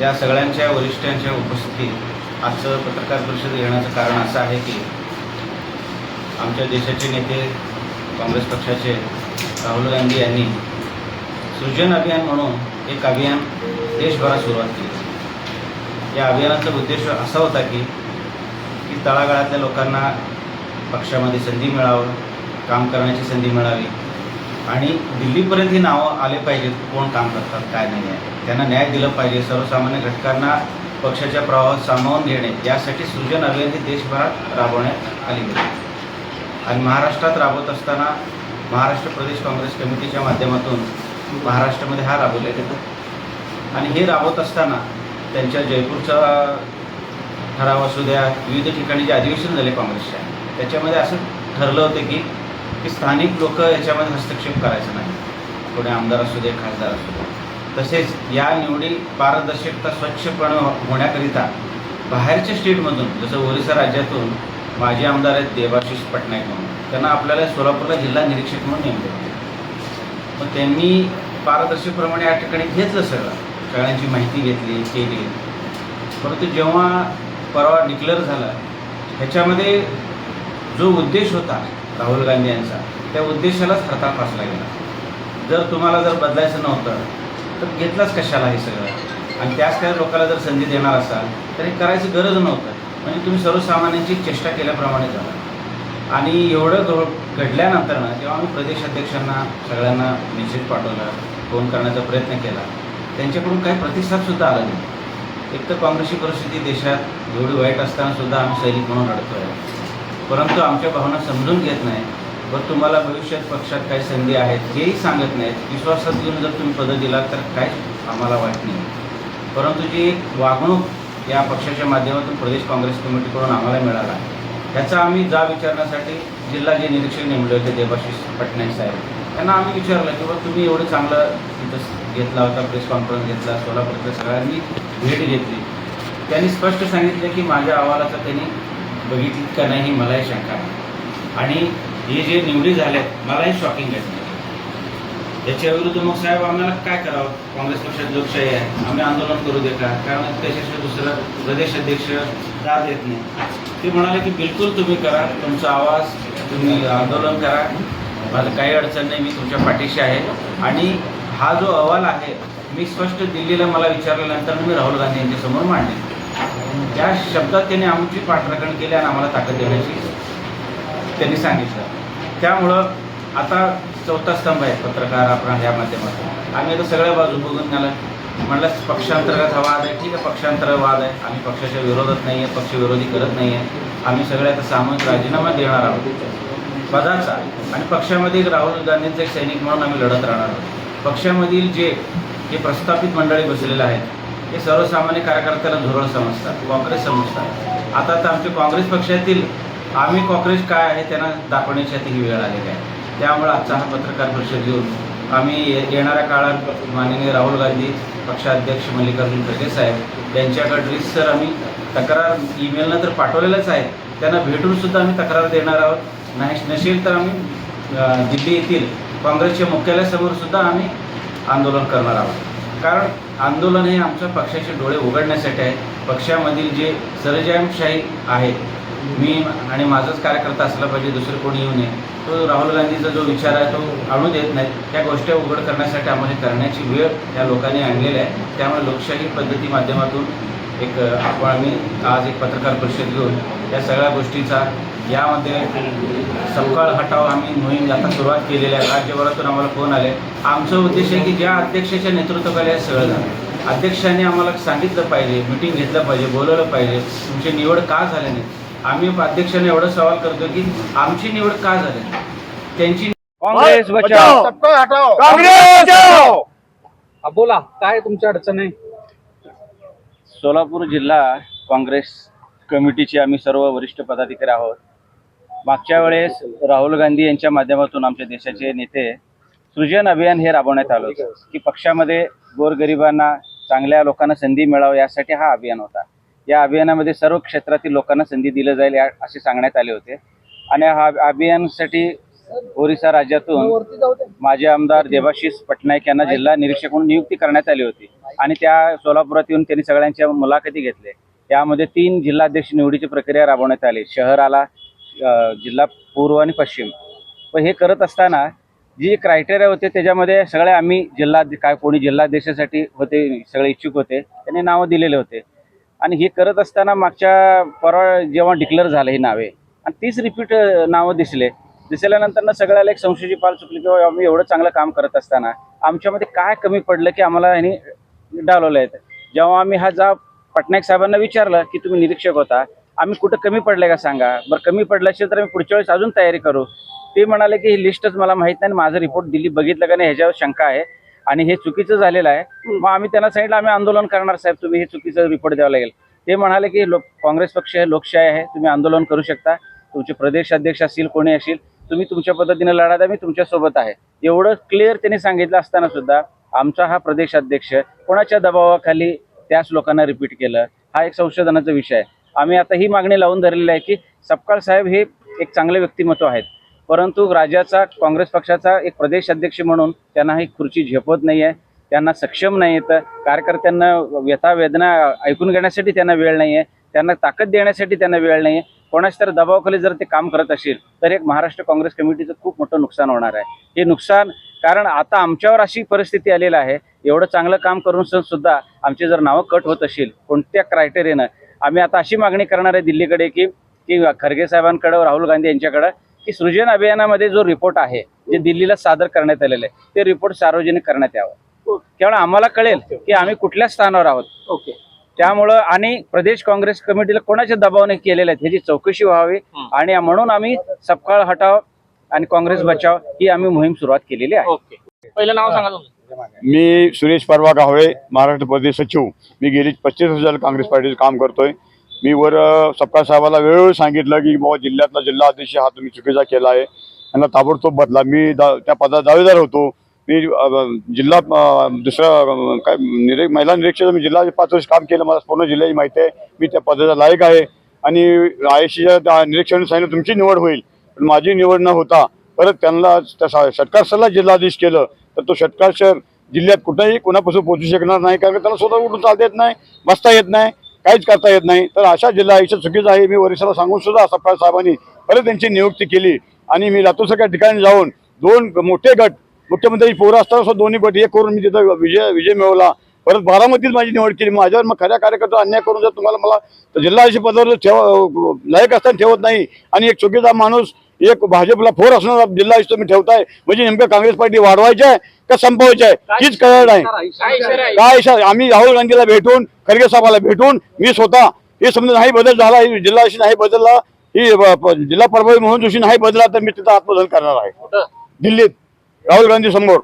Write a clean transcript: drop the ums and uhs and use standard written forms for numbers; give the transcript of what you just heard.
या सगळ्यांच्या वरिष्ठांच्या उपस्थितीत आजचं पत्रकार परिषद घेण्याचं कारण असं आहे की आमच्या देशाचे नेते काँग्रेस पक्षाचे राहुल गांधी यांनी सृजन अभियान म्हणून एक अभियान देशभरात सुरुवात केली। या अभियानाचा उद्देश असा होता की तळागाळातल्या लोकांना पक्षामध्ये संधी मिळावं, काम करण्याची संधी मिळावी आणि दिल्लीपर्यंत ही नावं आले पाहिजेत, कोण काम करतात काय नाही आहे, त्यांना न्याय दिलं पाहिजे। सर्वसामान्य घटकांना पक्षाच्या प्रवाहात सामावून घेणे यासाठी सृजन अभियान ही देशभरात राबवण्यात आली होती आणि महाराष्ट्रात राबवत असताना महाराष्ट्र प्रदेश काँग्रेस कमिटीच्या माध्यमातून महाराष्ट्रामध्ये हा राबवला गेला आणि हे राबवत असताना त्यांच्या जयपूरचा ठराव असू द्या, विविध ठिकाणी जे अधिवेशन झाले काँग्रेसच्या, त्याच्यामध्ये असं ठरलं होतं की स्थानिक लोक याच्यामध्ये हस्तक्षेप करायचा नाही, कोणी आमदार असू दे, खासदार असू दे। तसेच या निवडी पारदर्शकता स्वच्छपणे होण्याकरिता बाहेरच्या स्टेटमधून, जसं ओरिसा राज्यातून माजी आमदार आहेत देवाशीष पटनायक म्हणून, त्यांना आपल्याला सोलापूरला जिल्हा निरीक्षक म्हणून नेमले। मग त्यांनी पारदर्शकप्रमाणे या ठिकाणी घेतलं, सगळ्यांची माहिती घेतली, केली। परंतु जेव्हा परवा डिक्लेअर झाला ह्याच्यामध्ये जो उद्देश होता राहुल गांधी यांचा, त्या उद्देशालाच हरताळ फासला गेला। जर तुम्हाला बदलायचं नव्हतं तर घेतलंच कशाला हे सगळं, आणि त्याच त्या लोकांना जर संधी देणार असाल तर हे करायची गरज नव्हतं। म्हणजे तुम्ही सर्वसामान्यांची चेष्टा केल्याप्रमाणे झाला। आणि एवढं घडल्यानंतर ना जेव्हा आम्ही प्रदेशाध्यक्षांना सगळ्यांना मेसेज पाठवला, फोन करण्याचा प्रयत्न केला, त्यांच्याकडून काही प्रतिसादसुद्धा आला नाही। एक तर काँग्रेसची परिस्थिती देशात एवढी वाईट असतानासुद्धा आम्ही सैनिक म्हणून लढतो आहे, परंतु आमच्या भावना समजून घेत नाही व तुम्हाला भविष्यात पक्षात काही संधी आहेत हेही सांगत नाहीत। विश्वासात घेऊन जर तुम्ही पदं दिलात तर काय आम्हाला वाईट नाही, परंतु जी एक वागणूक या पक्षाच्या माध्यमातून प्रदेश काँग्रेस कमिटीकडून आम्हाला मिळाला, ह्याचा आम्ही जाब विचारण्यासाठी जिल्हा जे निरीक्षक नेमले होते देवाशीष पटनायक साहेब, त्यांना आम्ही विचारलं की बाबा तुम्ही एवढं चांगलं तिथं घेतला होता, प्रेस कॉन्फरन्स घेतला, सोलापूरच्या सगळ्यांनी भेट घेतली, त्यांनी स्पष्ट सांगितलं की माझ्या अहवालाचा त्यांनी बघितली का नाही ही मलाही शंका आहे आणि हे जे निवडी झाल्यात मलाही शॉकिंग आहे। याच्या विरुद्ध मग साहेब आम्हाला काय करावं, काँग्रेस पक्षात लोकशाही आहे, आम्ही आंदोलन करू दे का, कारण त्याच्याशिवाय दुसरं प्रदेश अध्यक्ष दाद देत नाही। ते म्हणाले की बिलकुल तुम्ही करा, तुमचा आवाज, तुम्ही आंदोलन करा, माझं काही अडचण नाही, मी तुमच्या पाठीशी आहे। आणि हा जो अहवाल आहे मी स्पष्ट दिल्लीला मला विचारल्यानंतर मी राहुल गांधी यांच्यासमोर मांडले। त्या शब्दात त्यांनी आमची पाठराखण केली आणि आम्हाला ताकद देण्याची त्यांनी सांगितलं। त्यामुळं आता चौथा स्तंभ आहे पत्रकार आपण या माध्यमातून आम्ही आता सगळ्या बाजू बघून त्याला म्हटलं पक्षांतर्गत हा वाद आहे, ठीक आहे, पक्षांतर वाद आहे, आम्ही पक्षाच्या विरोधात नाही आहे, पक्षविरोधी करत नाही आहे, आम्ही सगळे आता सामूहिक राजीनामा देणार आहोत पदाचा आणि पक्षामध्ये राहुल गांधींचा एक सैनिक म्हणून आम्ही लढत राहणार आहोत। पक्षामधील जे प्रस्थापित मंडळी बसलेले आहेत हे सर्वसामान्य कार्यकर्त्याला झुरळ समजतात, काँग्रेस समजतात। आता तर आमच्या काँग्रेस पक्षातील आम्ही काँग्रेस काय आहे त्यांना दाखवण्याची आता ही वेळ आलेली आहे। त्यामुळे आजचा हा पत्रकार परिषद घेऊन आम्ही येणाऱ्या काळात माननीय राहुल गांधी पक्षाध्यक्ष मल्लिकार्जुन खरगे साहेब यांच्याकडे रीतसर आम्ही तक्रार ईमेलनं तर पाठवलेलंच आहे, त्यांना भेटूनसुद्धा आम्ही तक्रार देणार आहोत। नाही नसेल तर आम्ही दिल्ली येथील काँग्रेसच्या मुख्यालयासमोरसुद्धा आम्ही आंदोलन करणार आहोत। कारण आंदोलन हे आमच्या पक्षाचे डोळे उघडण्यासाठी आहे। पक्षामधील जे सरंजामशाही आहे, मी आणि माझाच कार्यकर्ता असला पाहिजे, दुसरं कोणी येऊ नये, तो राहुल गांधीचा जो विचार आहे तो आणू देत नाही। त्या गोष्टी उघड करण्यासाठी आम्हाला करण्याची वेळ या लोकांनी आणलेली आहे। त्यामुळे लोकशाही पद्धती माध्यमातून आम्ही आज एक पत्रकार परिषद घेऊन या सगळ्या गोष्टीचा यामध्ये सपकाळ हटाव आम्ही मोहीम आता सुरुवात केलेली आहे। राज्यभरातून आम्हाला फोन आले। आमचा उद्देश आहे की ज्या अध्यक्षाच्या नेतृत्वाखाली हे सगळं झालं, अध्यक्षांनी आम्हाला सांगितलं पाहिजे, मिटिंग घेतलं पाहिजे, बोलवलं पाहिजे, तुमची निवड का झाली नाही। आम्ही अध्यक्षांना एवढं सवाल करतो की आमची निवड का झाली, त्यांची काँग्रेस बचाव, सबका हटाओ, काँग्रेस बचाव। बोला काय तुमची अडचण आहे? सोलापूर जिल्हा काँग्रेस कमिटीचे आम्ही सर्व वरिष्ठ पदाधिकारी आहोत। मागच्या वेळेस राहुल गांधी यांच्या माध्यमातून आमच्या देशाचे नेते सृजन अभियान हे राबवण्यात आलं होतं की पक्षामध्ये गोरगरिबांना, चांगल्या लोकांना संधी मिळावी यासाठी हा अभियान होता। या अभियानामध्ये सर्व क्षेत्रातील लोकांना संधी दिली जाईल असे सांगण्यात आले होते आणि हा अभियानासाठी ओरिसा राज्यातून माजी आमदार देबाशिष पटनायक यांना जिल्हा निरीक्षक म्हणून नियुक्ती करण्यात आली होती आणि त्या सोलापुरात येऊन त्यांनी सगळ्यांच्या मुलाखती घेतल्या. त्यामध्ये 3 जिल्हाध्यक्ष निवडीची प्रक्रिया राबवण्यात आली, शहराला, जिल्हा पूर्व आणि पश्चिम. पण हे करत असताना जी क्रायटेरिया होते त्याच्यामध्ये सगळे आम्ही कोणी जिल्हाध्यक्षासाठी होते, सगळे इच्छुक होते, त्यांनी नावं दिलेले होते. आणि हे करत असताना मागच्या परवा जेव्हा डिक्लेअर झालं ही नावे आणि 30 रिपीट नावं दिसल्यानंतर सगळ्याला एक संशयाची पाल चुकली की बाबा आम्ही एवढं चांगलं काम करत असताना आमच्यामध्ये काय कमी पडलं की आम्हाला ह्यांनी डावलवलं आहे. जेव्हा आम्ही पटनायक साहेबांना विचारलं की तुम्ही निरीक्षक होता, आम्ही कुठं कमी पडले का सांगा, बरं कमी पडलं असेल तर आम्ही पुढच्या वेळेस अजून तयारी करू. ते म्हणाले की ही लिस्टच मला माहीत नाही, माझं रिपोर्ट दिल्ली बघितलं का नाही ह्याच्यावर शंका आहे आणि हे चुकीचं झालेलं आहे. मग आम्ही त्यांना सांगितलं आम्ही आंदोलन करणार साहेब, तुम्ही हे चुकीचं रिपोर्ट द्यावं लागेल. ते म्हणाले की काँग्रेस पक्ष आहे, लोकशाही आहे, तुम्ही आंदोलन करू शकता, तुमचे प्रदेश अध्यक्ष असतील, कोणी असतील, तुम्ही तुमच्या पद्धतीने लढा द्या, मी तुमच्यासोबत आहे. एवढं क्लिअर त्यांनी सांगितलं असताना सुद्धा आमचा हा प्रदेश अध्यक्ष कोणाच्या दबावाखाली त्याच लोकांना रिपीट केलं, हा एक संशोधनाचा विषय आहे. आम्ही आता ही मागणी लावून धरलेली आहे की सपकाळ साहेब हे एक चांगले व्यक्तिमत्व आहेत, परंतु राज्याचा काँग्रेस पक्षाचा एक प्रदेश अध्यक्ष म्हणून त्यांना ही खुर्ची झेपत नाही आहे, त्यांना सक्षम नाही येतं, कार्यकर्त्यांना व्यथा वेदना ऐकून घेण्यासाठी त्यांना वेळ नाही आहे, त्यांना ताकद देण्यासाठी त्यांना वेळ नाही आहे. कोणाच तर दबावाखाली जर ते काम करत असेल तर एक महाराष्ट्र काँग्रेस कमिटीचं खूप मोठं नुकसान होणार आहे. हे नुकसान कारण आता आमच्यावर अशी परिस्थिती आलेली आहे, एवढं चांगलं काम करून सुद्धा आमची जर नावं कट होत असेल कोणत्या क्रायटेरियानं, आम्ही आता अशी मागणी करणार आहे दिल्लीकडे की खरगे साहेबांकडे, राहुल गांधी यांच्याकडे, की सृजन अभियानामध्ये जो रिपोर्ट आहे जे दिल्लीला सादर करण्यात आलेलं आहे ते रिपोर्ट सार्वजनिक करण्यात यावं. केवळ आम्हाला कळेल की आम्ही कुठल्या स्थानावर आहोत. ओके. त्यामुळं आणि प्रदेश काँग्रेस कमिटीला कोणाच्या दबावाने केलेले आहेत ह्याची चौकशी व्हावी आणि म्हणून आम्ही सपकाळ हटाव आणि काँग्रेस बचाव ही आम्ही मोहीम सुरुवात केलेली आहे. ओके. पहिलं नाव सांगा तुम्ही. मी सुरेश परवा गावळे, महाराष्ट्र प्रदेश सचिव. मी गेली 35 वर्ष काँग्रेस पार्टीचं काम करतोय. मी सपकाळ साहेबाला वेळोवेळी सांगितलं की बाबा जिल्ह्यातला जिल्हा अध्यक्ष हा तुम्ही चुकीचा केला आहे, त्यांना ताबडतोब बदला. मी त्या पदात दावेदार होतो. मी जिल्हा महिला निरीक्षक, मी जिल्हा 5 वर्ष काम केलं, मला पूर्ण जिल्ह्याची माहिती आहे, मी त्या पदाचा लायक आहे. आणि आयसीच्या निरीक्षकांनी सांगितलं तुमची निवड होईल, पण माझी निवड न होता परत त्यांना षटकार सरला जिल्हाधीश केलं. तर तो षटकार सर जिल्ह्यात कुठेही कोणापासून पोहोचू शकणार नाही, कारण त्याला स्वतः उठून चालता येत नाही, बसता येत नाही, काहीच करता येत नाही. तर अशा जिल्हा आयुष्य चुकीचं आहे. मी वरिष्ठाला सांगून सुद्धा सपकाळ साहेबांनी परत त्यांची नियुक्ती केली आणि मी लातूरसारख्या ठिकाणी जाऊन 2 मोठे गट, मुख्यमंत्री पोरं असताना दोन्ही गट एक करून मी तिथं विजय मिळवला. परत बारामतीत माझी निवड केली. माझ्यावर मग खऱ्या कार्यकर्ता अन्याय करून जर तुम्हाला मला जिल्हा आयुष्य पदावर लायक असताना ठेवत नाही आणि एक चुकीचा माणूस, एक भाजपला फोर असणारा जिल्हा आयुक्त तुम्ही ठेवताय, म्हणजे नेमकं काँग्रेस पार्टी वाढवायची आहे का संपवायची आहे हीच कळलं नाही. काय आम्ही राहुल गांधीला भेटून, खरगे साहेबाला भेटून मी स्वतः हे समजा नाही बदल झाला, जिल्हा आयुष्य नाही बदलला, ही जिल्हा प्रभारी म्हणून जोशी नाही बदलला तर मी तिथं आत्मदहन करणार आहे दिल्लीत राहुल गांधी समोर.